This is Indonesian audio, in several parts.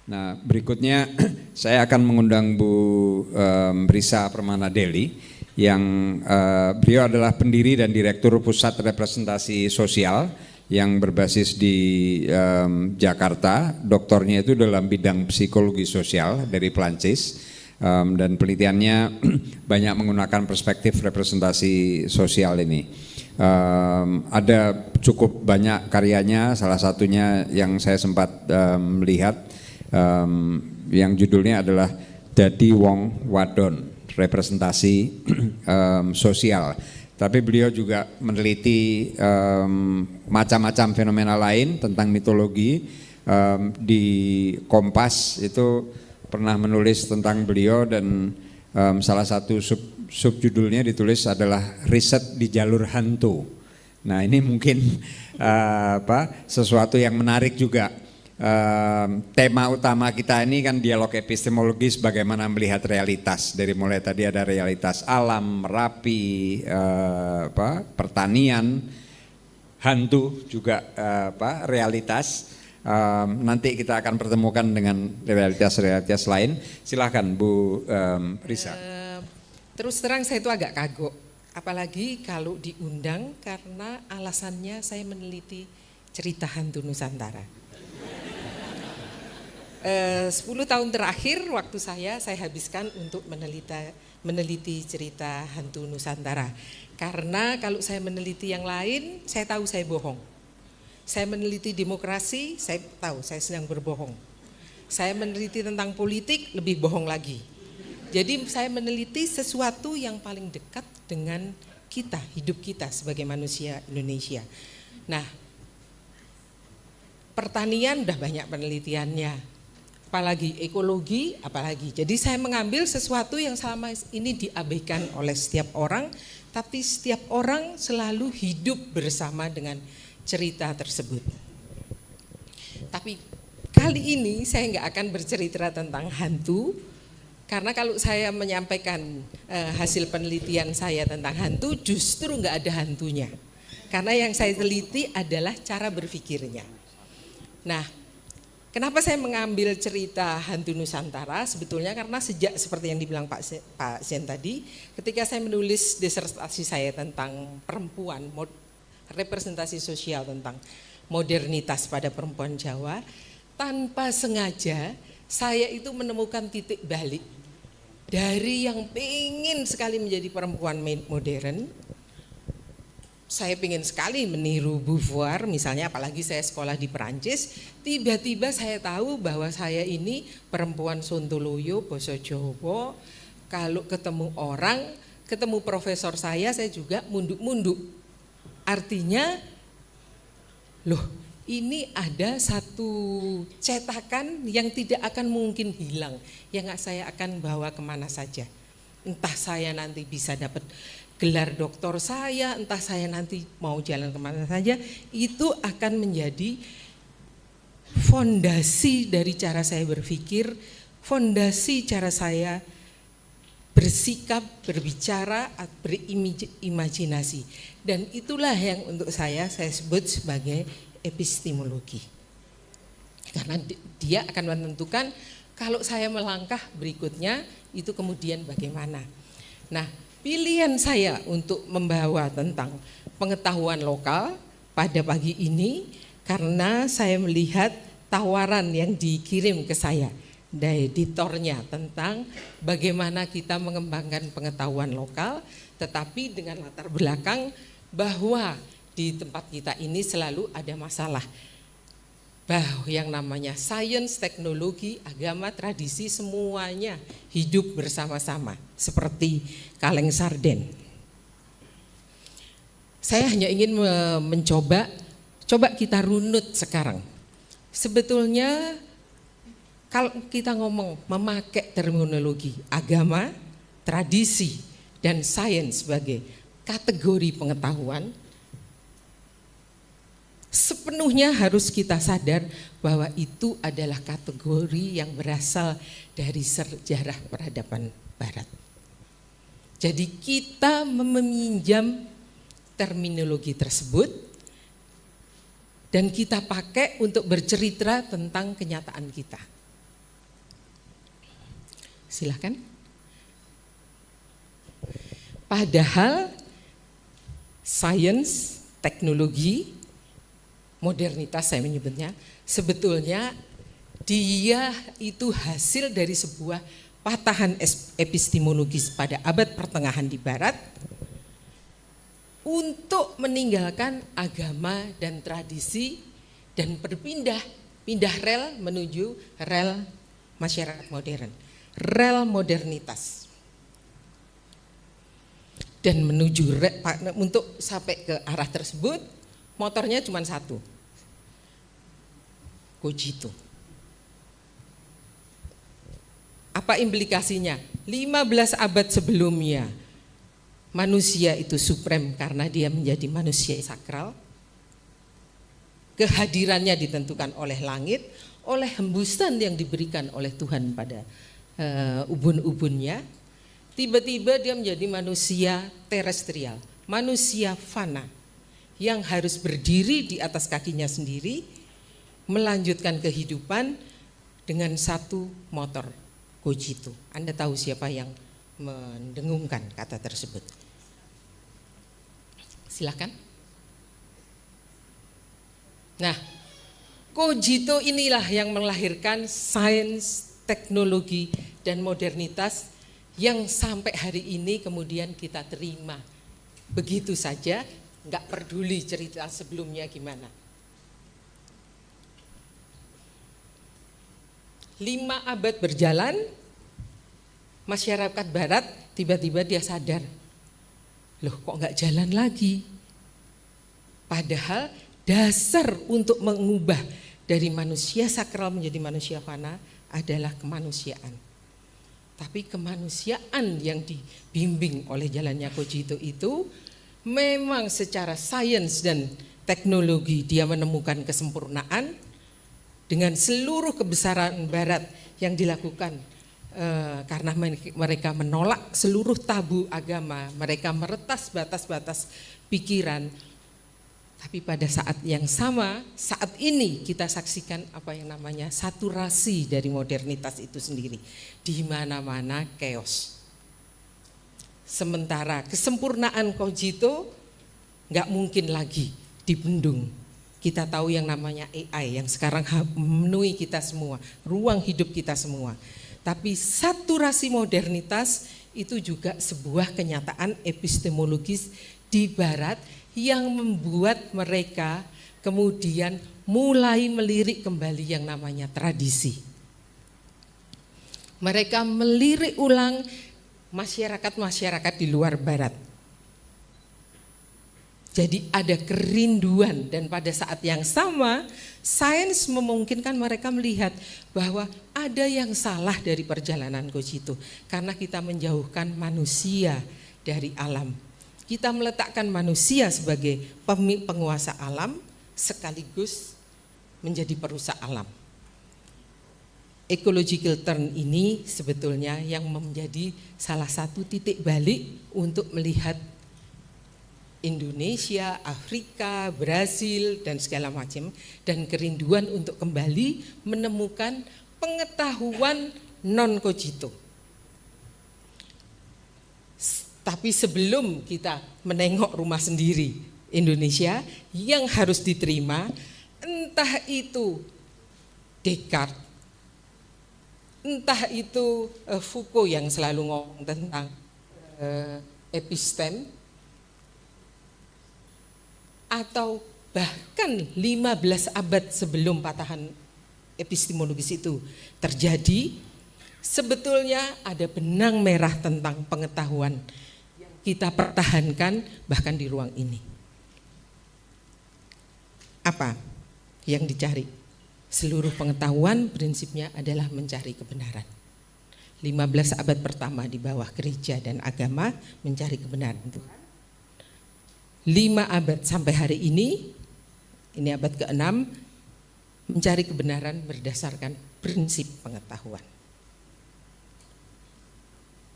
Nah, berikutnya saya akan mengundang Bu Risa Permana Deli yang beliau adalah pendiri dan direktur Pusat Representasi Sosial yang berbasis di Jakarta. Doktornya itu dalam bidang psikologi sosial dari Perancis dan penelitiannya banyak menggunakan perspektif representasi sosial ini. Ada cukup banyak karyanya, salah satunya yang saya sempat melihat yang judulnya adalah Dadi Wong Wadon, representasi sosial. Tapi beliau juga meneliti macam-macam fenomena lain tentang mitologi. Di Kompas itu pernah menulis tentang beliau dan salah satu subjudulnya ditulis adalah riset di jalur hantu. Nah, ini mungkin sesuatu yang menarik juga. Tema utama kita ini kan dialog epistemologis, bagaimana melihat realitas, dari mulai tadi ada realitas alam, Merapi, pertanian, hantu juga realitas. Nanti kita akan pertemukan dengan realitas-realitas lain. Silahkan Bu Risa. Terus terang saya itu agak kagok, apalagi kalau diundang karena alasannya saya meneliti cerita hantu Nusantara. 10 tahun terakhir waktu saya habiskan untuk meneliti cerita hantu Nusantara. Karena kalau saya meneliti yang lain, saya tahu saya bohong. Saya meneliti demokrasi, saya tahu saya sedang berbohong. Saya meneliti tentang politik, lebih bohong lagi. Jadi saya meneliti sesuatu yang paling dekat dengan kita, hidup kita sebagai manusia Indonesia. Nah, pertanian udah banyak penelitiannya. Apalagi ekologi, apalagi. Jadi saya mengambil sesuatu yang selama ini diabaikan oleh setiap orang, tapi setiap orang selalu hidup bersama dengan cerita tersebut. Tapi kali ini saya nggak akan bercerita tentang hantu, karena kalau saya menyampaikan hasil penelitian saya tentang hantu, justru nggak ada hantunya. Karena yang saya teliti adalah cara berpikirnya. Nah, kenapa saya mengambil cerita hantu Nusantara? Sebetulnya karena sejak seperti yang dibilang Pak Zen tadi, ketika saya menulis disertasi saya tentang perempuan, representasi sosial tentang modernitas pada perempuan Jawa, tanpa sengaja saya itu menemukan titik balik dari yang pengen sekali menjadi perempuan modern. Saya pengen sekali meniru Beauvoir misalnya, apalagi saya sekolah di Perancis. Tiba-tiba saya tahu bahwa saya ini perempuan Sontoloyo, Basa Jawa. Kalau ketemu orang, ketemu profesor saya juga munduk-munduk. Artinya, loh, ini ada satu cetakan yang tidak akan mungkin hilang, yang saya akan bawa kemana saja. Entah saya nanti bisa dapat gelar doktor saya, entah saya nanti mau jalan kemana saja, itu akan menjadi fondasi dari cara saya berpikir, fondasi cara saya bersikap, berbicara, berimajinasi. Dan itulah yang untuk saya sebut sebagai epistemologi. Karena dia akan menentukan kalau saya melangkah berikutnya itu kemudian bagaimana. Nah, pilihan saya untuk membawa tentang pengetahuan lokal pada pagi ini karena saya melihat tawaran yang dikirim ke saya dari editornya tentang bagaimana kita mengembangkan pengetahuan lokal, tetapi dengan latar belakang bahwa di tempat kita ini selalu ada masalah. Bahwa yang namanya sains, teknologi, agama, tradisi semuanya hidup bersama-sama seperti kaleng sarden. Saya hanya ingin mencoba kita runut sekarang. Sebetulnya kalau kita ngomong memakai terminologi agama, tradisi, dan sains sebagai kategori pengetahuan, sepenuhnya harus kita sadar bahwa itu adalah kategori yang berasal dari sejarah peradaban Barat. Jadi kita meminjam terminologi tersebut dan kita pakai untuk bercerita tentang kenyataan kita. Silahkan. Padahal sains, teknologi, modernitas saya menyebutnya, sebetulnya dia itu hasil dari sebuah patahan epistemologis pada abad pertengahan di barat untuk meninggalkan agama dan tradisi dan pindah rel menuju rel masyarakat modern, rel modernitas. Dan menuju untuk sampai ke arah tersebut motornya cuma satu, cogito. Apa implikasinya? 15 abad sebelumnya manusia itu suprem karena dia menjadi manusia sakral. Kehadirannya ditentukan oleh langit, oleh hembusan yang diberikan oleh Tuhan pada ubun-ubunnya. Tiba-tiba dia menjadi manusia terestrial, manusia fana yang harus berdiri di atas kakinya sendiri, melanjutkan kehidupan dengan satu motor, cogito. Anda tahu siapa yang mendengungkan kata tersebut? Silakan. Nah, cogito inilah yang melahirkan sains, teknologi, dan modernitas yang sampai hari ini kemudian kita terima begitu saja, nggak peduli cerita sebelumnya gimana. 5 abad berjalan, masyarakat barat tiba-tiba dia sadar, loh kok nggak jalan lagi? Padahal dasar untuk mengubah dari manusia sakral menjadi manusia fana adalah kemanusiaan. Tapi kemanusiaan yang dibimbing oleh jalannya cogito itu memang secara sains dan teknologi dia menemukan kesempurnaan dengan seluruh kebesaran barat yang dilakukan karena mereka menolak seluruh tabu agama, mereka meretas batas-batas pikiran. Tapi pada saat yang sama, saat ini kita saksikan apa yang namanya saturasi dari modernitas itu sendiri. Di mana-mana chaos. Sementara kesempurnaan cogito nggak mungkin lagi dibendung. Kita tahu yang namanya AI yang sekarang memenuhi kita semua, ruang hidup kita semua. Tapi saturasi modernitas itu juga sebuah kenyataan epistemologis di barat yang membuat mereka kemudian mulai melirik kembali yang namanya tradisi. Mereka melirik ulang masyarakat-masyarakat di luar barat. Jadi ada kerinduan dan pada saat yang sama sains memungkinkan mereka melihat bahwa ada yang salah dari perjalanan cogito karena kita menjauhkan manusia dari alam. Kita meletakkan manusia sebagai penguasa alam sekaligus menjadi perusak alam. Ecological turn ini sebetulnya yang menjadi salah satu titik balik untuk melihat Indonesia, Afrika, Brasil dan segala macam dan kerinduan untuk kembali menemukan pengetahuan non cogito. Tapi sebelum kita menengok rumah sendiri Indonesia yang harus diterima, entah itu Descartes, entah itu Foucault yang selalu ngomong tentang episteme, atau bahkan 15 abad sebelum patahan epistemologis itu terjadi, sebetulnya ada benang merah tentang pengetahuan kita pertahankan bahkan di ruang ini. Apa yang dicari? Seluruh pengetahuan prinsipnya adalah mencari kebenaran. 15 abad pertama di bawah gereja dan agama mencari kebenaran Tuhan. 5 abad sampai hari ini abad ke-6, mencari kebenaran berdasarkan prinsip pengetahuan.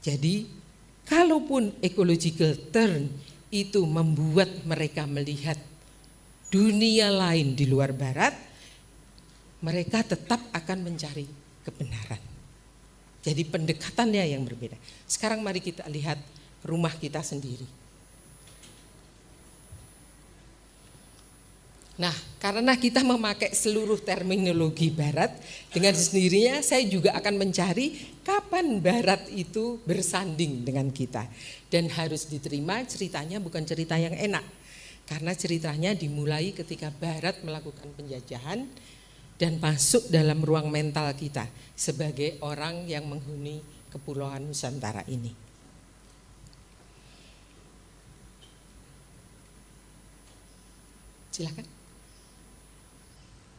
Jadi kalaupun ecological turn itu membuat mereka melihat dunia lain di luar barat, mereka tetap akan mencari kebenaran. Jadi pendekatannya yang berbeda. Sekarang mari kita lihat rumah kita sendiri. Nah, karena kita memakai seluruh terminologi Barat, dengan sendirinya saya juga akan mencari kapan Barat itu bersanding dengan kita. Dan harus diterima ceritanya bukan cerita yang enak. Karena ceritanya dimulai ketika Barat melakukan penjajahan dan masuk dalam ruang mental kita sebagai orang yang menghuni Kepulauan Nusantara ini. Silakan.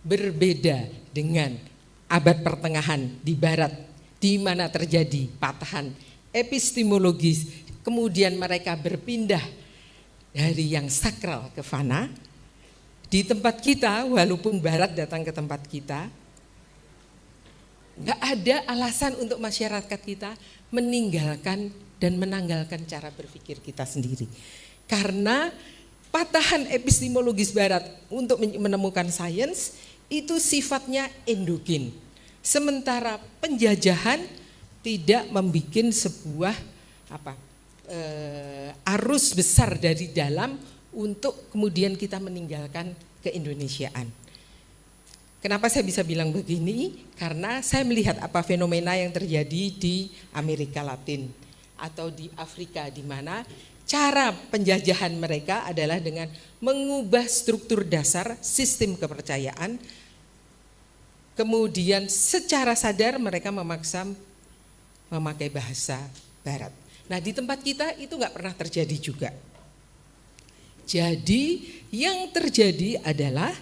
Berbeda dengan abad pertengahan di Barat, di mana terjadi patahan epistemologis, kemudian mereka berpindah dari yang sakral ke fana. Di tempat kita, walaupun Barat datang ke tempat kita, nggak ada alasan untuk masyarakat kita meninggalkan dan menanggalkan cara berpikir kita sendiri. Karena patahan epistemologis Barat untuk menemukan sains itu sifatnya endogen. Sementara penjajahan tidak membuat sebuah arus besar dari dalam untuk kemudian kita meninggalkan keindonesiaan. Kenapa saya bisa bilang begini? Karena saya melihat apa fenomena yang terjadi di Amerika Latin atau di Afrika, di mana cara penjajahan mereka adalah dengan mengubah struktur dasar sistem kepercayaan. Kemudian secara sadar mereka memaksa memakai bahasa Barat. Nah, di tempat kita itu nggak pernah terjadi juga. Jadi yang terjadi adalah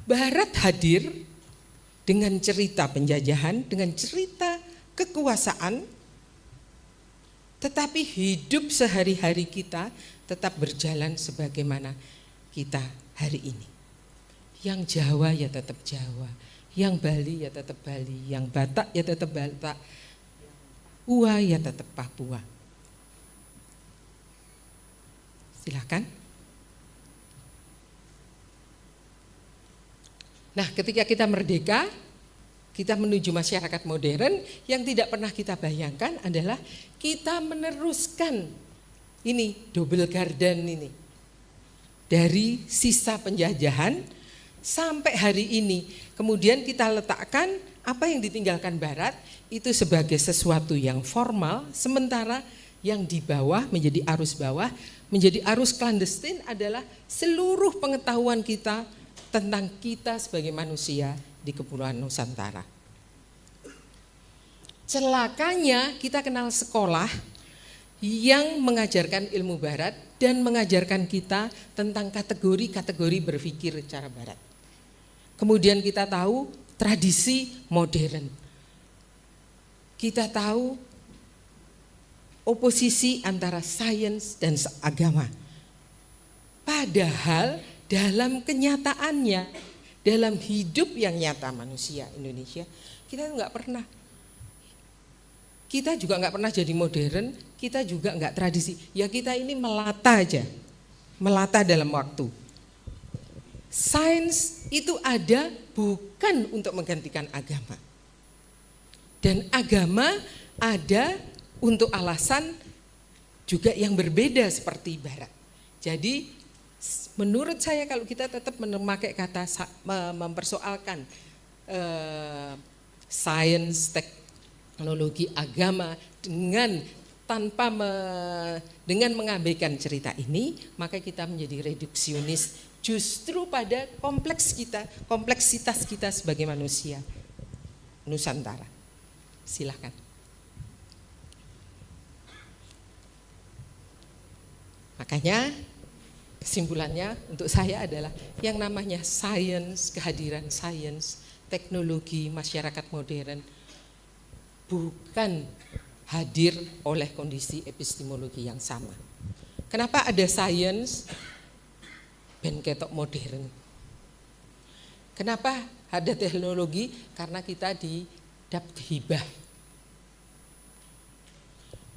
Barat hadir dengan cerita penjajahan, dengan cerita kekuasaan, tetapi hidup sehari-hari kita tetap berjalan sebagaimana kita hari ini. Yang Jawa ya tetap Jawa, yang Bali ya tetap Bali, yang Batak ya tetap Batak, Papua ya tetap Papua. Silakan. Nah, ketika kita merdeka, kita menuju masyarakat modern, yang tidak pernah kita bayangkan adalah kita meneruskan ini double garden ini. Dari sisa penjajahan sampai hari ini. Kemudian kita letakkan apa yang ditinggalkan Barat itu sebagai sesuatu yang formal, sementara yang di bawah menjadi arus bawah, menjadi arus clandestine adalah seluruh pengetahuan kita tentang kita sebagai manusia di Kepulauan Nusantara. Celakanya kita kenal sekolah yang mengajarkan ilmu Barat dan mengajarkan kita tentang kategori-kategori berpikir cara Barat. Kemudian kita tahu tradisi modern. Kita tahu oposisi antara sains dan agama. Padahal dalam kenyataannya, dalam hidup yang nyata manusia Indonesia, kita nggak pernah. Kita juga nggak pernah jadi modern, kita juga nggak tradisi. Ya kita ini melata aja, melata dalam waktu. Sains itu ada bukan untuk menggantikan agama. Dan agama ada untuk alasan juga yang berbeda seperti Barat. Jadi menurut saya kalau kita tetap memakai kata mempersoalkan sains, teknologi, agama dengan dengan mengabaikan cerita ini, maka kita menjadi reduksionis justru pada kompleksitas kita sebagai manusia Nusantara. Silakan. Makanya kesimpulannya untuk saya adalah yang namanya sains, kehadiran sains, teknologi, masyarakat modern bukan hadir oleh kondisi epistemologi yang sama. Kenapa ada sains ben ketok modern? Kenapa ada teknologi? Karena kita didapat hibah.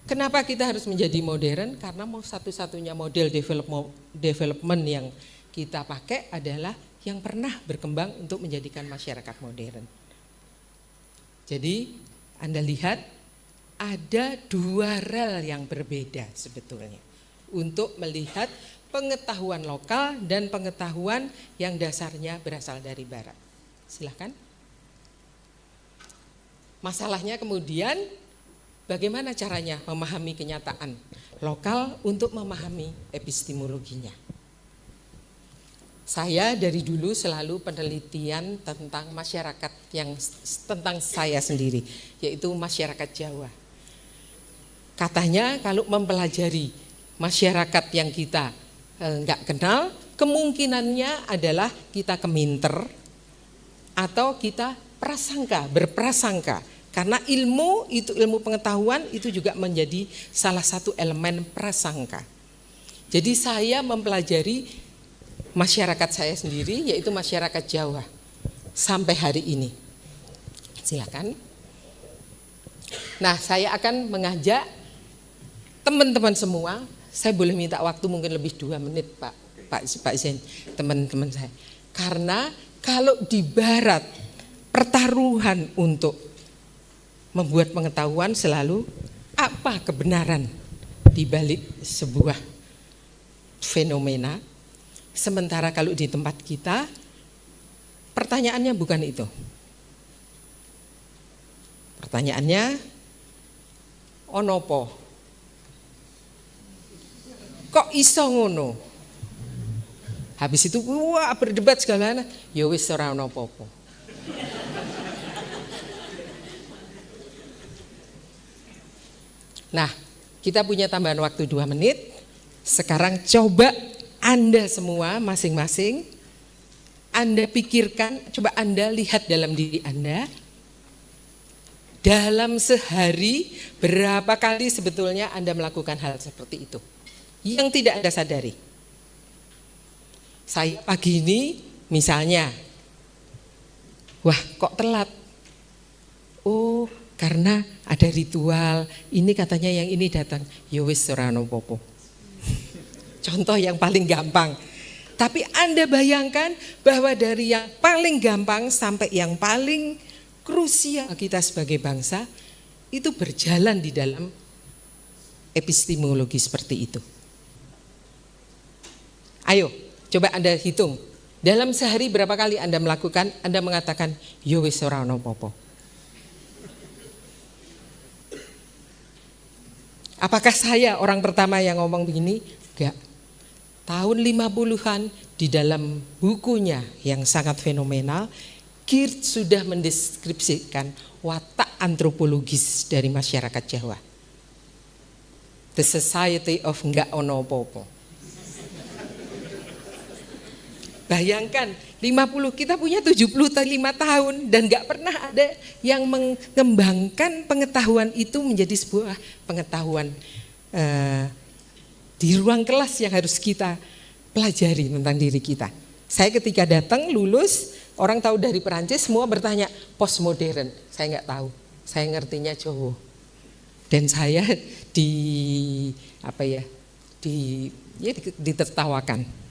Kenapa kita harus menjadi modern? Karena mau satu-satunya model development yang kita pakai adalah yang pernah berkembang untuk menjadikan masyarakat modern. Jadi Anda lihat ada dua rel yang berbeda sebetulnya untuk melihat pengetahuan lokal dan pengetahuan yang dasarnya berasal dari barat. Silahkan. Masalahnya kemudian bagaimana caranya memahami kenyataan lokal untuk memahami epistemologinya. Saya dari dulu selalu penelitian tentang masyarakat yang tentang saya sendiri, yaitu masyarakat Jawa. Katanya kalau mempelajari masyarakat yang kita enggak kenal, kemungkinannya adalah kita keminter atau kita berprasangka. Karena ilmu itu, ilmu pengetahuan itu juga menjadi salah satu elemen prasangka. Jadi saya mempelajari masyarakat saya sendiri, yaitu masyarakat Jawa sampai hari ini. Silakan. Nah, saya akan mengajak teman-teman semua. Saya boleh minta waktu mungkin lebih 2 menit, Pak Zain, teman-teman saya. Karena kalau di barat pertaruhan untuk membuat pengetahuan selalu apa kebenaran di balik sebuah fenomena. Sementara kalau di tempat kita pertanyaannya bukan itu. Pertanyaannya onopo. Kok iso ngono? Habis itu wah berdebat segala macam. Ya wis ora ono apa-apa. Nah, kita punya tambahan waktu 2 menit. Sekarang coba Anda semua masing-masing, Anda pikirkan, coba Anda lihat dalam diri Anda. Dalam sehari berapa kali sebetulnya Anda melakukan hal seperti itu yang tidak Anda sadari. Saya pagi ini misalnya, wah kok telat? Oh, karena ada ritual, ini katanya yang ini datang, ya wis ora ono apa-apa. Contoh yang paling gampang. Tapi Anda bayangkan bahwa dari yang paling gampang sampai yang paling krusial kita sebagai bangsa itu berjalan di dalam epistemologi seperti itu. Ayo, coba Anda hitung. Dalam sehari berapa kali Anda melakukan, Anda mengatakan, ya wis ora ono apa-apa. Apakah saya orang pertama yang ngomong begini? Enggak. Tahun 50-an di dalam bukunya yang sangat fenomenal, Geert sudah mendeskripsikan watak antropologis dari masyarakat Jawa. The Society of Enggak Ono Popo. Bayangkan 50, kita punya 75 tahun dan enggak pernah ada yang mengembangkan pengetahuan itu menjadi sebuah pengetahuan di ruang kelas yang harus kita pelajari tentang diri kita. Saya ketika datang lulus, orang tahu dari Perancis semua bertanya postmodern. Saya enggak tahu, saya ngertinya Jawa. Dan saya ditertawakan.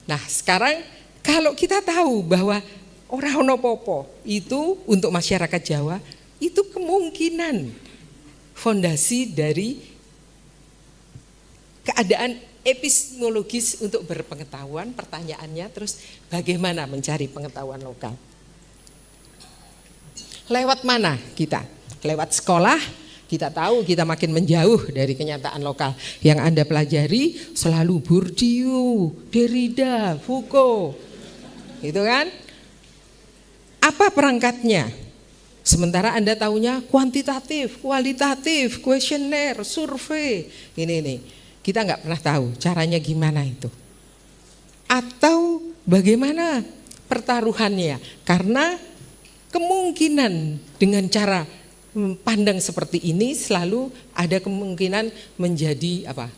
Nah sekarang kalau kita tahu bahwa ora ono popo itu untuk masyarakat Jawa itu kemungkinan fondasi dari keadaan epistemologis untuk berpengetahuan. Pertanyaannya terus bagaimana mencari pengetahuan lokal? Lewat mana kita? Lewat sekolah. Kita tahu kita makin menjauh dari kenyataan lokal. Yang Anda pelajari selalu Bourdieu, Derrida, Foucault. Gitu kan? Apa perangkatnya? Sementara Anda tahunya kuantitatif, kualitatif, kuesioner, survei. Ini. Kita nggak pernah tahu caranya gimana itu. Atau bagaimana pertaruhannya? Karena kemungkinan dengan cara pandang seperti ini selalu ada kemungkinan menjadi apa?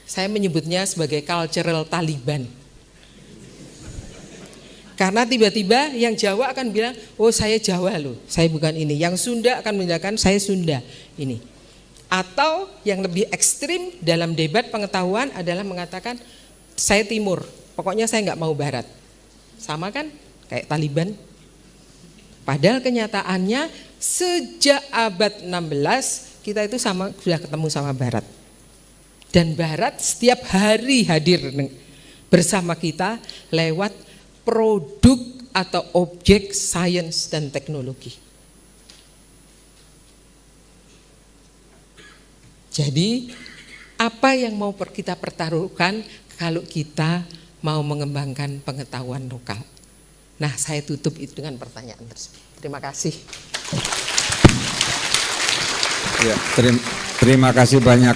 Saya menyebutnya sebagai cultural Taliban. Karena tiba-tiba yang Jawa akan bilang, oh saya Jawa loh, saya bukan ini. Yang Sunda akan menyatakan saya Sunda ini. Atau yang lebih ekstrim dalam debat pengetahuan adalah mengatakan saya Timur, pokoknya saya nggak mau Barat. Sama kan kayak Taliban. Padahal kenyataannya Sejak abad 16 kita itu sudah ketemu sama Barat. Dan Barat setiap hari hadir bersama kita lewat produk atau objek sains dan teknologi. Jadi apa yang mau kita pertaruhkan kalau kita mau mengembangkan pengetahuan lokal? Nah, saya tutup itu dengan pertanyaan tersebut. Terima kasih. Ya, terima kasih banyak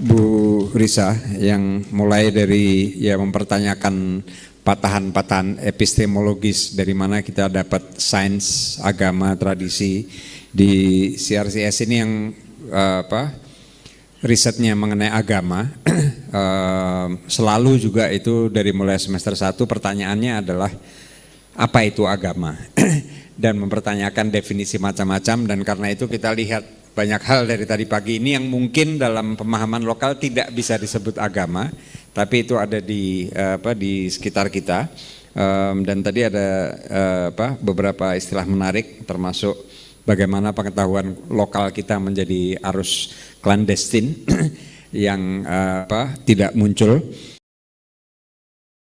Bu Risa yang mulai dari mempertanyakan patahan-patahan epistemologis dari mana kita dapat sains, agama, tradisi di CRCS ini yang risetnya mengenai agama. Selalu juga itu dari mulai semester 1 pertanyaannya adalah apa itu agama dan mempertanyakan definisi macam-macam, dan karena itu kita lihat banyak hal dari tadi pagi ini yang mungkin dalam pemahaman lokal tidak bisa disebut agama, tapi itu ada di sekitar kita. Dan tadi ada beberapa istilah menarik, termasuk bagaimana pengetahuan lokal kita menjadi arus klandestin yang tidak muncul.